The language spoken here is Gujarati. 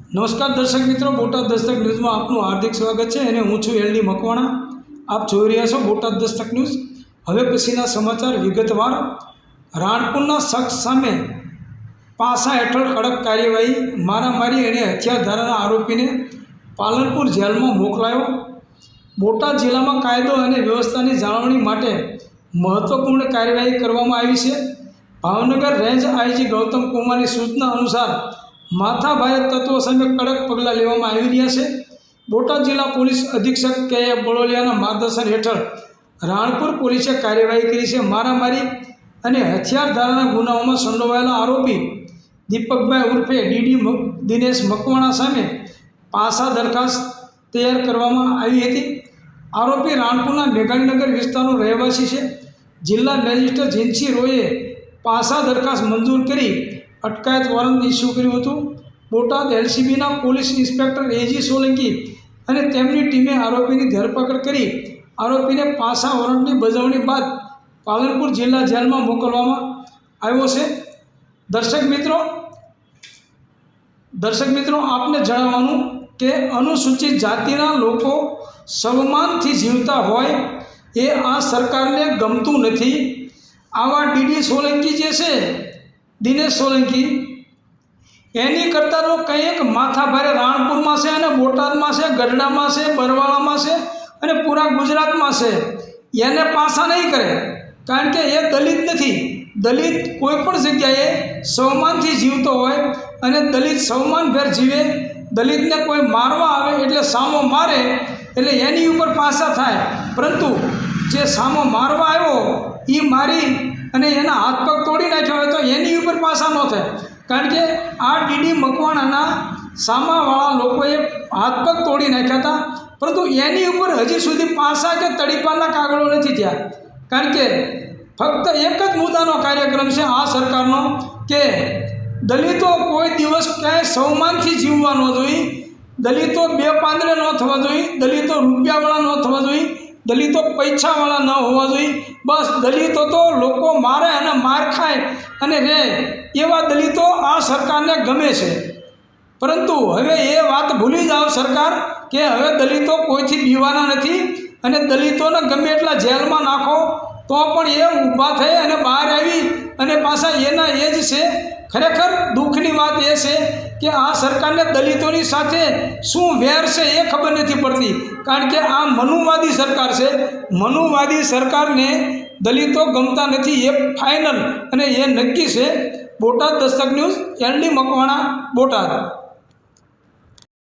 નમસ્કાર દર્શક મિત્રો, બોટાદ દસ્તક ન્યૂઝમાં આપનું હાર્દિક સ્વાગત છે અને હું છું એલડી મકવાણા। આપ જોઈ રહ્યા છો બોટાદ દસ્તક ન્યૂઝ। હવે પછીના સમાચાર વિગતવાર। રાણપુરના શખ્સ સામે પાસા હેઠળ કડક કાર્યવાહી। મારામારી અને હથિયાર ધારાના આરોપીને પાલનપુર જેલમાં મોકલાયો। બોટાદ જિલ્લામાં કાયદો અને વ્યવસ્થાની જાળવણી માટે મહત્વપૂર્ણ કાર્યવાહી કરવામાં આવી છે। ભાવનગર રેન્જ આઈજી ગૌતમ કુમારની સૂચના અનુસાર માથાભારે તત્વો સામે કડક પગલાં લેવામાં આવી રહ્યા છે। બોટાદ જિલ્લા પોલીસ અધિક્ષક કે બળોલિયાના માર્ગદર્શન હેઠળ રાણપુર પોલીસે કાર્યવાહી કરી છે। મારામારી અને હથિયાર ધારાના ગુનાઓમાં સંડોવાયેલા આરોપી દીપકભાઈ ઉર્ફે ડીડી દિનેશ મકવાણા સામે પાસા દરખાસ્ત તૈયાર કરવામાં આવી હતી। આરોપી રાણપુરના મેઘાણીનગર વિસ્તારનો રહેવાસી છે। જિલ્લા મેજિસ્ટ્રેટ જીન્સી રોયે પાસા દરખાસ્ત મંજૂર કરી અટકાયત વોરંટ ઇસ્યુ કર્યું હતું। બોટાદ એલસીબીના પોલીસ ઇન્સ્પેક્ટર એજી સોલંકી અને તેમની ટીમે આરોપીની ધરપકડ કરી આરોપીને પાસા વોરંટની બજાવણી બાદ પાલનપુર જિલ્લા જેલમાં મોકલવામાં આવ્યો છે। દર્શક મિત્રો આપને જણાવવાનું કે અનુસૂચિત જાતિના લોકો સન્માનથી જીવતા હોય એ આ સરકારને ગમતું નથી। આવા ડીડી સોલંકી જે છે, દિનેશ સોલંકી, એની કરતાં તો કંઈક માથાભારે રાણપુરમાં છે અને બોટાદમાં છે, ગઢડામાં છે, બરવાળામાં છે અને પૂરા ગુજરાતમાં છે। એને પાસા નહીં કરે, કારણ કે એ દલિત નથી। દલિત કોઈ પણ જગ્યાએ સન્માનથી જીવતો હોય અને દલિત સન્માનભેર જીવે। દલિતને કોઈ મારવા આવે એટલે સામો મારે એટલે એની ઉપર પાસા થાય, પરંતુ જે સામો મારવા આવ્યો એ મારી અને એના હાથ પગ તોડી નાખ્યા હોય તો એની ઉપર પાસા ન થાય, કારણ કે આ ડીડી મકવાણાના સામાવાળા લોકોએ હાથ પગ તોડી નાખ્યા હતા, પરંતુ એની ઉપર હજી સુધી પાસા કે તડીપાના કાગળો નથી થયા। કારણ કે ફક્ત એક જ મુદ્દાનો કાર્યક્રમ છે આ સરકારનો કે દલિતો કોઈ દિવસ ક્યાંય સન્માનથી જીવવા ન જોઈએ, દલિતો બે પાંદડે ન થવા જોઈએ, દલિતો રૂપિયાવાળા ન થવા જોઈએ, દલિતો પૈસાવાળા ન હોવા જોઈએ। બસ દલિતો તો લોકો મારે અને માર ખાય અને રહે એવા દલિતો આ સરકારને ગમે છે। પરંતુ હવે એ વાત ભૂલી જાઓ સરકાર કે હવે દલિતો કોઈથી બીવાના નથી અને દલિતોને ગમે એટલા જેલમાં નાખો તો પણ એ ઊભા થઈ અને બહાર આવી અને પાછા એના એ જ છે। ખરેખર દુઃખની વાત એ છે કે આ સરકારને દલિતોની સાથે શું વેર છે એ ખબર નથી પડતી, કારણ કે આ મનુવાદી સરકાર છે। મનુવાદી સરકારને દલિતો ગમતા નથી એ ફાઇનલ અને એ નક્કી છે। Botad Dastak news, LD Makwana, Botad.